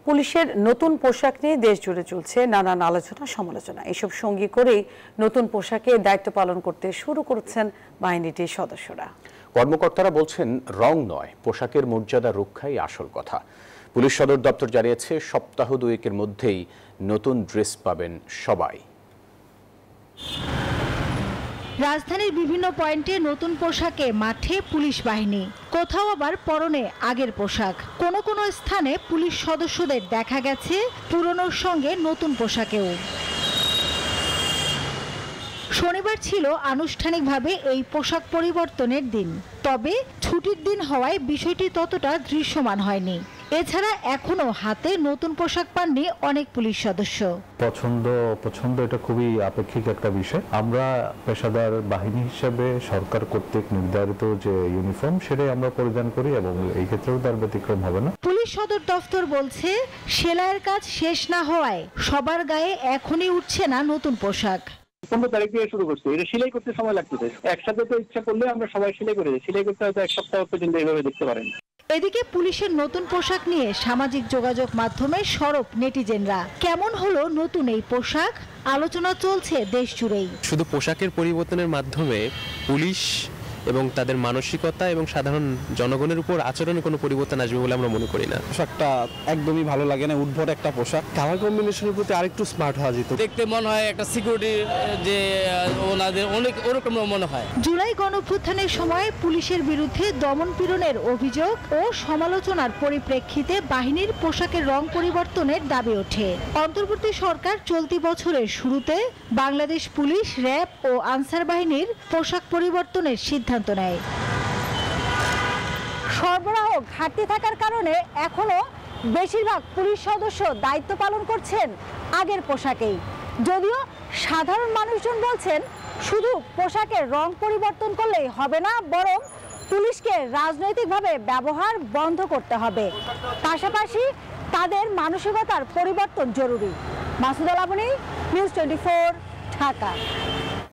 পুলিশের নতুন পোশাক নিয়ে দেশ জুড়ে চলছে নানান আলোচনা সমালোচনা। এসব সঙ্গী করেই নতুন পোশাকে দায়িত্ব পালন করতে শুরু করেছেন বাহিনীটির সদস্যরা। কর্মকর্তারা বলছেন রং নয়, পোশাকের মর্যাদা রক্ষাই আসল কথা। পুলিশ সদর দপ্তর জানিয়েছে সপ্তাহ দুয়েকের মধ্যেই নতুন ড্রেস পাবেন সবাই। রাজধানীর বিভিন্ন পয়েন্টে নতুন পোশাকে মাঠে পুলিশ বাহিনী, কোথাও আবার পরনে আগের পোশাক। কোনো কোনো স্থানে পুলিশ সদস্যদের দেখা গেছে পুরনোর সঙ্গে নতুন পোশাকেও। শনিবার ছিল আনুষ্ঠানিকভাবে এই পোশাক পরিবর্তনের দিন, তবে ছুটির দিন হওয়ায় বিষয়টি ততটা দৃশ্যমান হয়নি। এছাড়া এখনো হাতে নতুন পোশাক পাননি অনেক পুলিশ সদস্য। পছন্দ এটা খুবই আপেক্ষিক একটা বিষয়। আমরা পেশাদার বাহিনী হিসেবে সরকার কর্তৃক নির্ধারিত যে ইউনিফর্ম সেটাই আমরা পরিধান করি এবং এই ক্ষেত্রেও তার ব্যতিক্রম হবে না। পুলিশ সদর দফতর বলছে সেলাইয়ের কাজ শেষ না হওয়ায় সবার গায়ে এখনই উঠছে না নতুন পোশাক। 15 তারিখ থেকে শুরু করছে, এটা সেলাই করতে সময় লাগতেছে। একসাথে তো ইচ্ছা করলে আমরা সবাই সেলাই করে দিই, সেলাই করতে হয়তো এক সপ্তাহ পর্যন্ত এইভাবে দেখতে পারেন। এদিকে পুলিশের নতুন পোশাক নিয়ে সামাজিক যোগাযোগ মাধ্যমে সরব নেটিজেনরা। কেমন হলো নতুন এই পোশাক, আলোচনা চলছে দেশ জুড়েই। শুধু পোশাকের পরিবর্তনের মাধ্যমে পুলিশ এবং তাদের মানসিকতা এবং সাধারণ জনগণের উপর আচরণে কোনো পরিবর্তন আসবে বলে আমরা মনে করি না। পোশাকটা একদমই ভালো লাগে না, উদ্ভট একটা পোশাক। কালার কম্বিনেশনের প্রতি আরেকটু স্মার্ট হওয়া যেত। দেখতে মনে হয় একটা সিকিউরিটি যে ওনাদের অনেক ওরকম মনে হয়। জুলাই গণঅভ্যুত্থানের সময় পুলিশের বিরুদ্ধে দমন-পীড়নের অভিযোগ ও সমালোচনার পরিপ্রেক্ষিতে বাহিনীর পোশাকের রং পরিবর্তনের দাবি ওঠে। অন্তর্বর্তী সরকার চলতি বছরের শুরুতে বাংলাদেশ পুলিশ, র্যাব ও আনসার বাহিনীর পোশাক পরিবর্তনের সিদ্ধান্ত নেয়। সরবরাহ ঘাটতি থাকার কারণে এখনো বেশিরভাগ পুলিশ সদস্য দায়িত্ব পালন করছেন আগের পোশাকেই। যদিও সাধারণ মানুষজন বলছেন শুধু পোশাকের রং পরিবর্তন করলেই হবে না, বরং পুলিশকে রাজনৈতিকভাবে ব্যবহার বন্ধ করতে হবে। পাশাপাশি তাদের মানসিকতার পরিবর্তন জরুরি। মাসুদা লাবনী, নিউজ 24, ঢাকা।